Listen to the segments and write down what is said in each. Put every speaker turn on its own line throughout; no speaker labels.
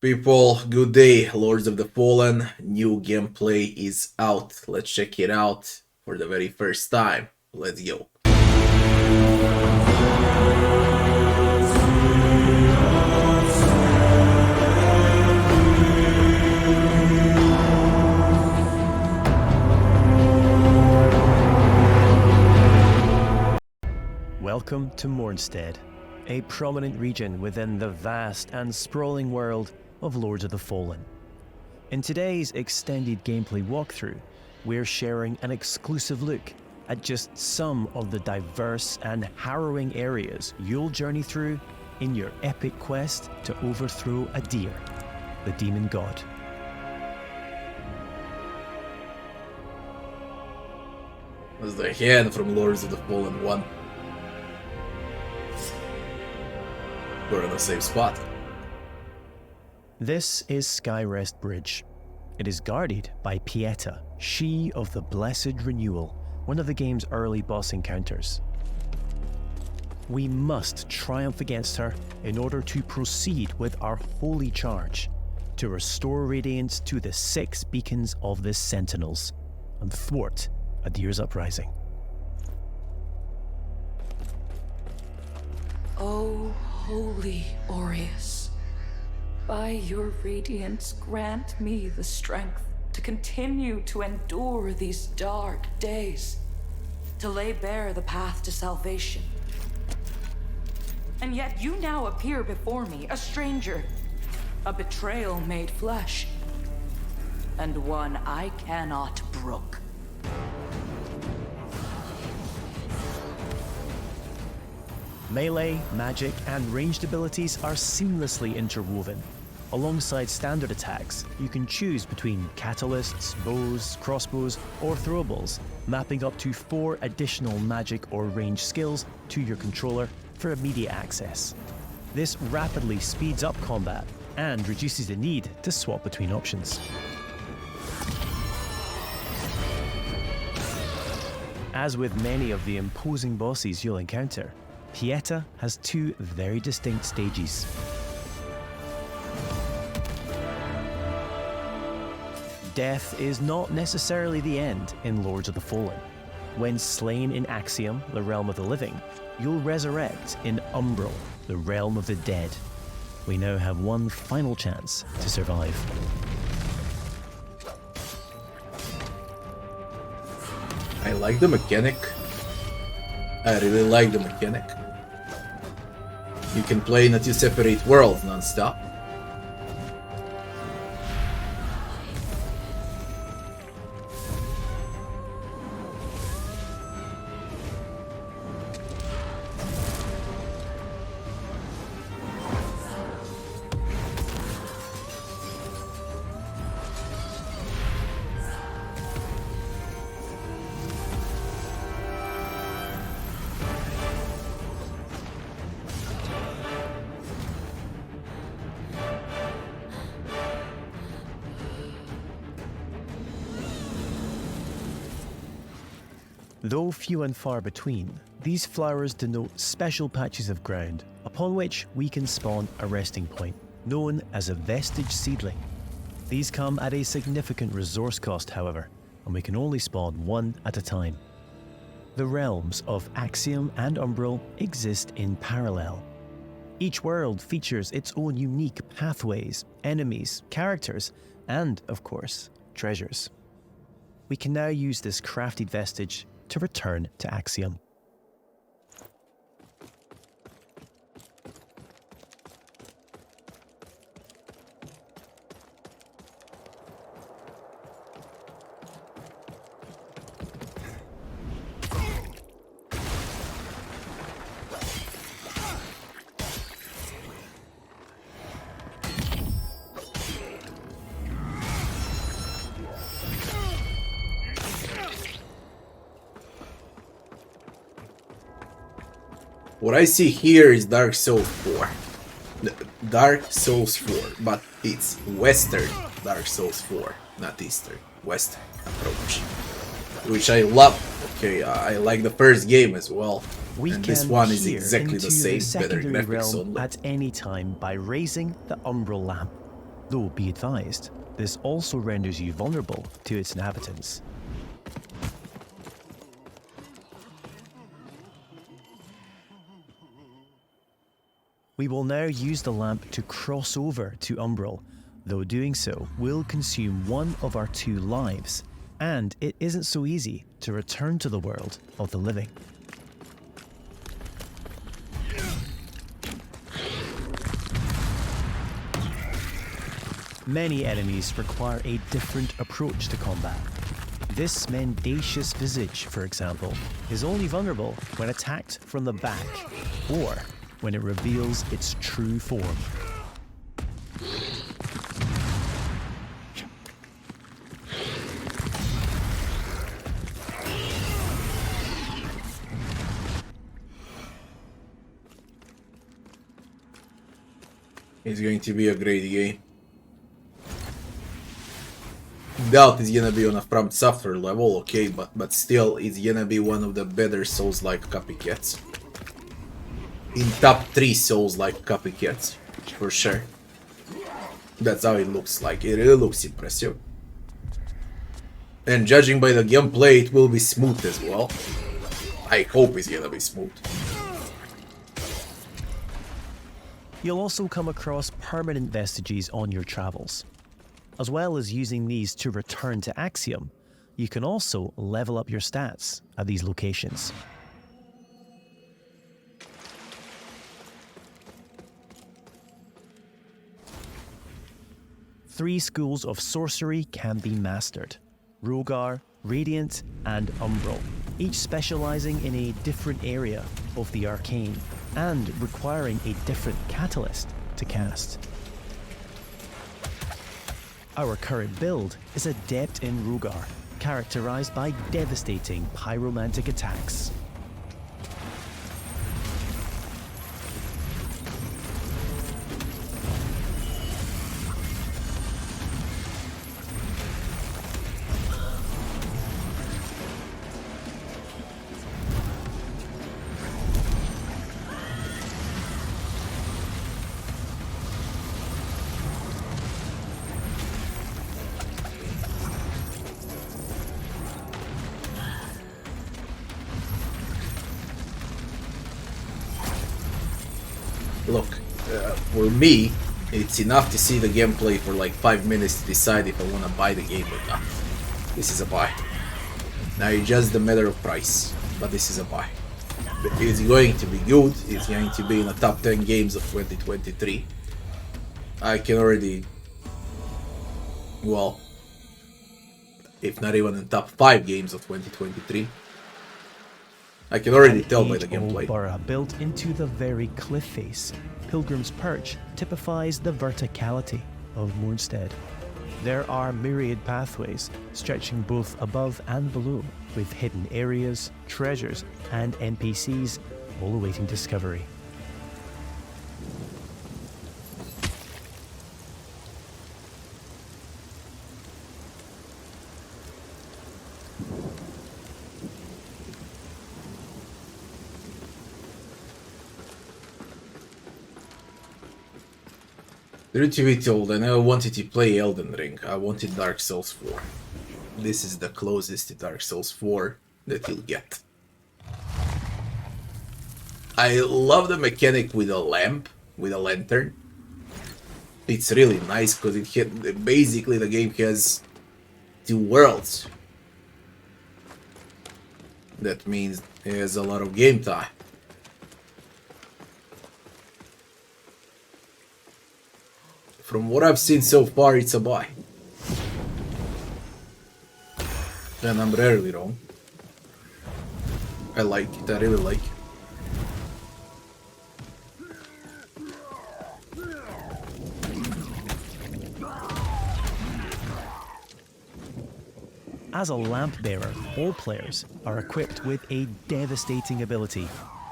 People, good day, Lords of the Fallen. New gameplay is out. Let's check it out for the very first time. Let's go.
Welcome to Mornstead, a prominent region within the vast and sprawling world of Lords of the Fallen. In today's extended gameplay walkthrough, we're sharing an exclusive look at just some of the diverse and harrowing areas you'll journey through in your epic quest to overthrow Adir, the demon god.
That's the hand from Lords of the Fallen 1. We're in the same spot.
This is Skyrest Bridge. It is guarded by Pieta, she of the Blessed Renewal, one of the game's early boss encounters. We must triumph against her in order to proceed with our holy charge to restore radiance to the 6 beacons of the Sentinels and thwart Adir's uprising.
O holy Aureus, by your radiance grant me the strength to continue to endure these dark days, to lay bare the path to salvation. And yet you now appear before me, a stranger, a betrayal made flesh, and one I cannot brook.
Melee, magic, and ranged abilities are seamlessly interwoven. Alongside standard attacks, you can choose between catalysts, bows, crossbows, or throwables, mapping up to 4 additional magic or range skills to your controller for immediate access. This rapidly speeds up combat and reduces the need to swap between options. As with many of the imposing bosses you'll encounter, Pieta has 2 very distinct stages. Death is not necessarily the end in Lords of the Fallen. When slain in Axiom, the realm of the living, you'll resurrect in Umbral, the realm of the dead. We now have one final chance to survive.
I like the mechanic. I really like the mechanic. You can play in 2 separate worlds non-stop.
Though few and far between, these flowers denote special patches of ground upon which we can spawn a resting point, known as a vestige seedling. These come at a significant resource cost, however, and we can only spawn 1 at a time. The realms of Axiom and Umbral exist in parallel. Each world features its own unique pathways, enemies, characters, and, of course, treasures. We can now use this crafted vestige to return to Axiom.
What I see here is Dark Souls 4. Dark Souls 4, but it's Western Dark Souls 4, not Eastern. Western approach. Which I love. Okay, I like the first game as well. And this one is exactly the same, better graphics
realm
only.
at any time by raising the Umbral lamp. Though, be advised, this also renders you vulnerable to its inhabitants. We will now use the lamp to cross over to Umbral, though doing so will consume one of our 2 lives, and it isn't so easy to return to the world of the living. Many enemies require a different approach to combat. This mendacious visage, for example, is only vulnerable when attacked from the back, or when it reveals its true form.
It's going to be a great game. Doubt it's gonna be on a From Software level, okay, but still it's gonna be one of the better Souls-like copycats. In top 3 Souls-like copycats, for sure. That's how it looks like. It really looks impressive. And judging by the gameplay, it will be smooth as well. I hope it's gonna be smooth.
You'll also come across permanent vestiges on your travels. As well as using these to return to Axiom, you can also level up your stats at these locations. Three schools of sorcery can be mastered: Rogar, Radiant, and Umbral, each specializing in a different area of the arcane and requiring a different catalyst to cast. Our current build is adept in Rogar, characterized by devastating pyromantic attacks.
Look, for me, it's enough to see the gameplay for like 5 minutes to decide if I want to buy the game or not. This is a buy. Now it's just a matter of price, but this is a buy. It's going to be good, it's going to be in the top 10 games of 2023. I can already, well, if not even in top 5 games of 2023. I can already tell by the gameplay.
Borough built into the very cliff face, Pilgrim's Perch typifies the verticality of Moonstead. There are myriad pathways stretching both above and below, with hidden areas, treasures, and NPCs all awaiting discovery.
Truth be told, I never wanted to play Elden Ring. I wanted Dark Souls 4. This is the closest to Dark Souls 4 that you'll get. I love the mechanic with a lamp, with a lantern. It's really nice because basically the game has 2 worlds. That means it has a lot of game time. From what I've seen so far, it's a buy. And I'm rarely wrong. I like it, I really like it.
As a lamp bearer, all players are equipped with a devastating ability,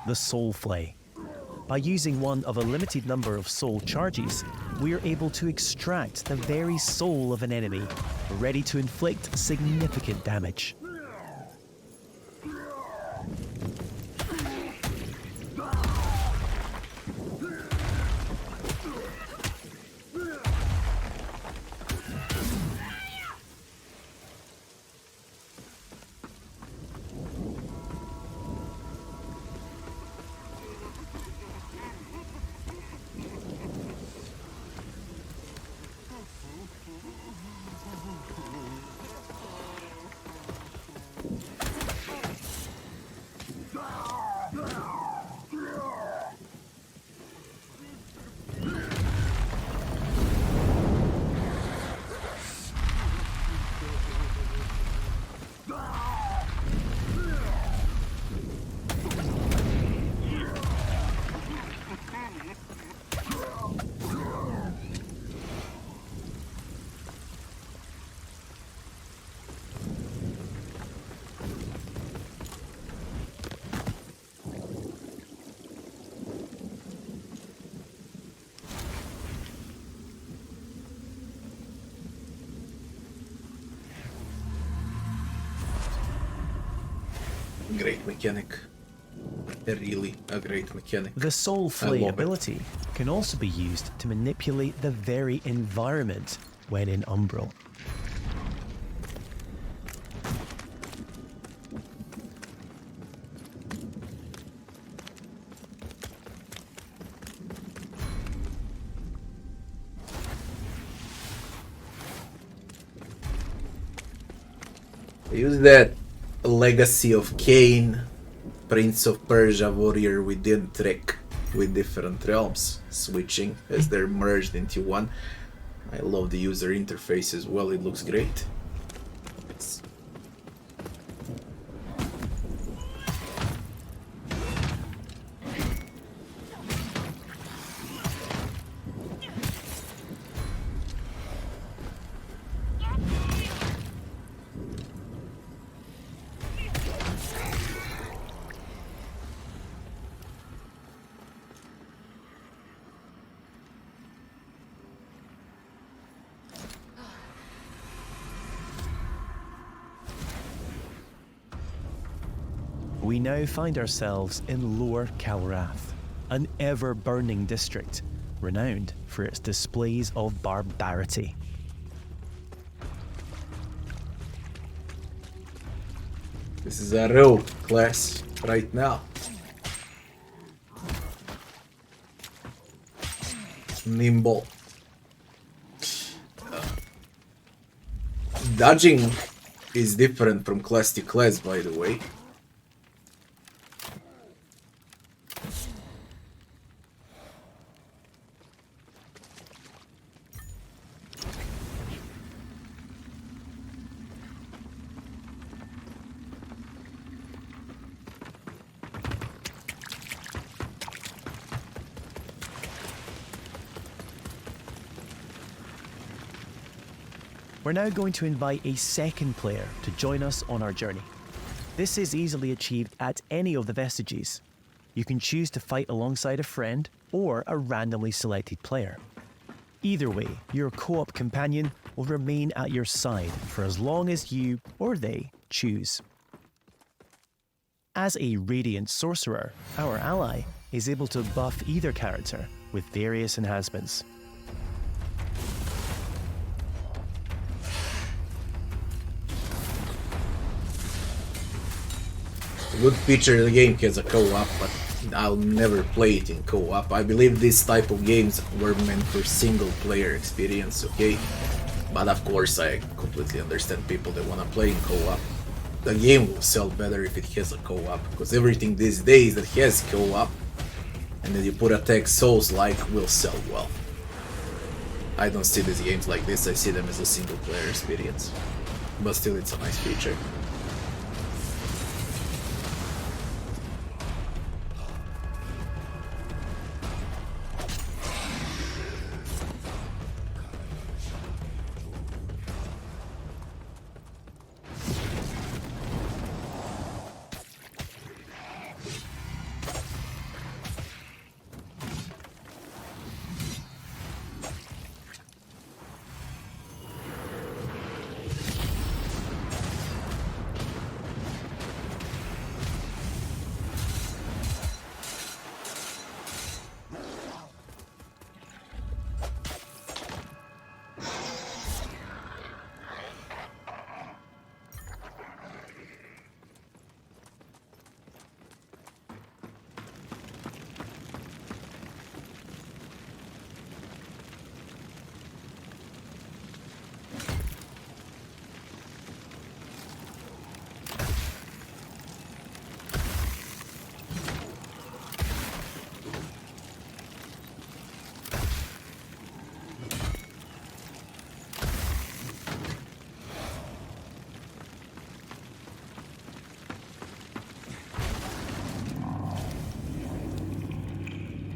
the Soul Flay. By using one of a limited number of soul charges, we are able to extract the very soul of an enemy, ready to inflict significant damage.
Great mechanic. Really a great mechanic.
The Soul
I
Flay
love it.
ability can also be used to manipulate the very environment when in Umbral.
Use that Legacy of Cain, Prince of Persia warrior within Trek with different realms, switching as they're merged into one. I love the user interface as well, it looks great. It's
We now find ourselves in Lower Calrath, an ever-burning district renowned for its displays of barbarity.
This is a real class right now. Nimble. Dodging is different from class to class, by the way.
We're now going to invite a second player to join us on our journey. This is easily achieved at any of the vestiges. You can choose to fight alongside a friend or a randomly selected player. Either way, your co-op companion will remain at your side for as long as you or they choose. As a Radiant Sorcerer, our ally is able to buff either character with various enhancements.
A good feature of the game has a co-op, but I'll never play it in co-op. I believe this type of games were meant for single player experience, okay? But of course I completely understand people that wanna play in co-op. The game will sell better if it has a co-op, because everything these days that has co-op and then you put a tag Souls-like will sell well. I don't see these games like this, I see them as a single player experience. But still, it's a nice feature.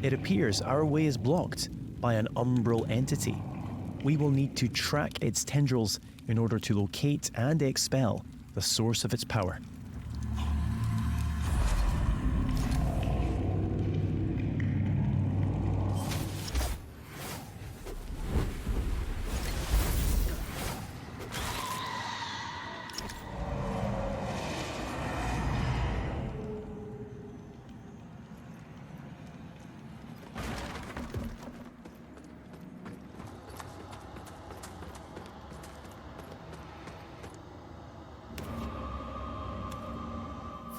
It appears our way is blocked by an umbral entity. We will need to track its tendrils in order to locate and expel the source of its power.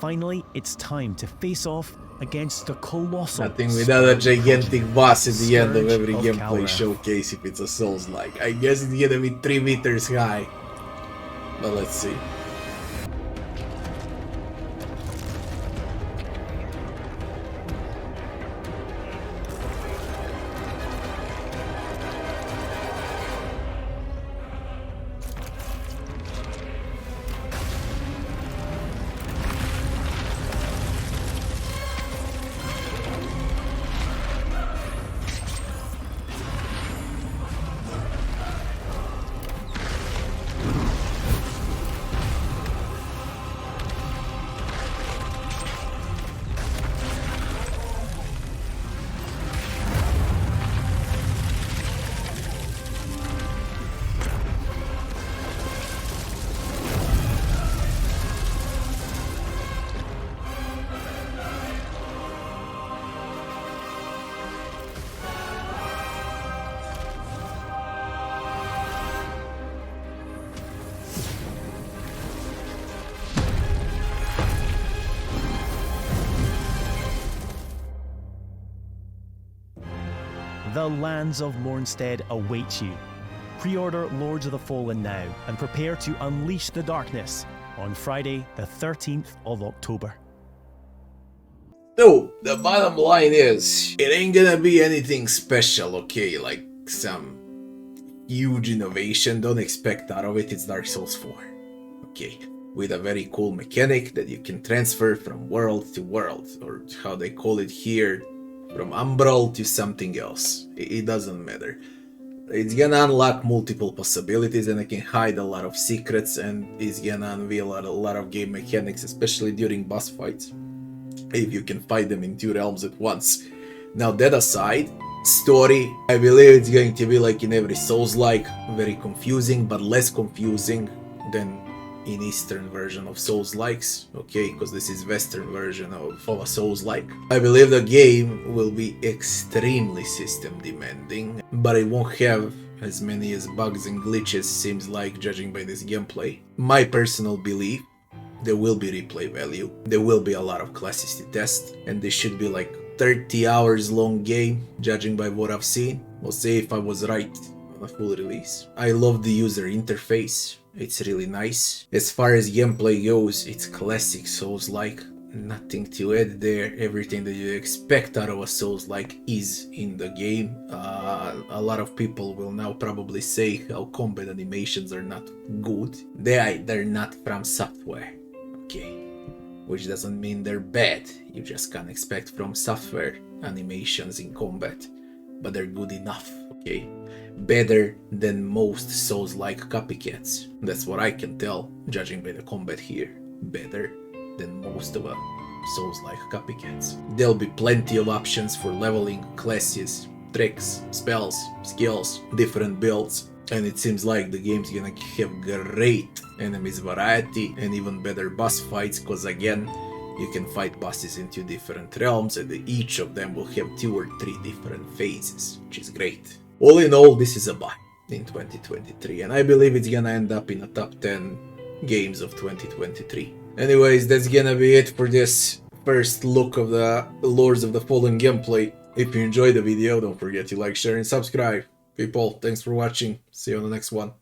Finally, it's time to face off against the colossal.
Nothing without a gigantic boss at the end of
Scourge
every
of
gameplay
Calra.
showcase if it's a Souls-like. I guess it's gonna be 3 meters high. But let's see.
The lands of Mornstead await you. Pre-order Lords of the Fallen now and prepare to unleash the darkness on Friday, the 13th of October.
So, the bottom line is, it ain't gonna be anything special, okay? Like some huge innovation, don't expect out of it, it's Dark Souls 4. Okay, with a very cool mechanic that you can transfer from world to world, or how they call it here, from Umbral to something else. It doesn't matter. It's gonna unlock multiple possibilities and it can hide a lot of secrets and it's gonna unveil a lot of game mechanics, especially during boss fights, if you can fight them in 2 realms at once. Now that aside, story, I believe it's going to be like in every Souls-like, very confusing, but less confusing than in Eastern version of Souls-likes, okay, because this is Western version of a Souls-like. I believe the game will be extremely system demanding, but it won't have as many as bugs and glitches, seems like, judging by this gameplay. My personal belief, there will be replay value, there will be a lot of classes to test, and this should be like 30 hours long game, judging by what I've seen. We'll see if I was right on a full release. I love the user interface, it's really nice. As far as gameplay goes, it's classic Souls-like, nothing to add there. Everything that you expect out of a Souls-like is in the game. A lot of people will now probably say how combat animations are not good. They're not from software, okay? Which doesn't mean they're bad, you just can't expect from software animations in combat, but they're good enough, okay? Better than most Souls-like copycats, that's what I can tell, judging by the combat here. Better than most of a Souls-like copycats. There'll be plenty of options for leveling, classes, tricks, spells, skills, different builds, and it seems like the game's gonna have great enemies variety and even better boss fights, cause again, you can fight bosses in 2 different realms and each of them will have 2 or 3 different phases, which is great. All in all, this is a buy in 2023, and I believe it's gonna end up in the top 10 games of 2023. Anyways, that's gonna be it for this first look of the Lords of the Fallen gameplay. If you enjoyed the video, don't forget to like, share, and subscribe. People, thanks for watching. See you on the next one.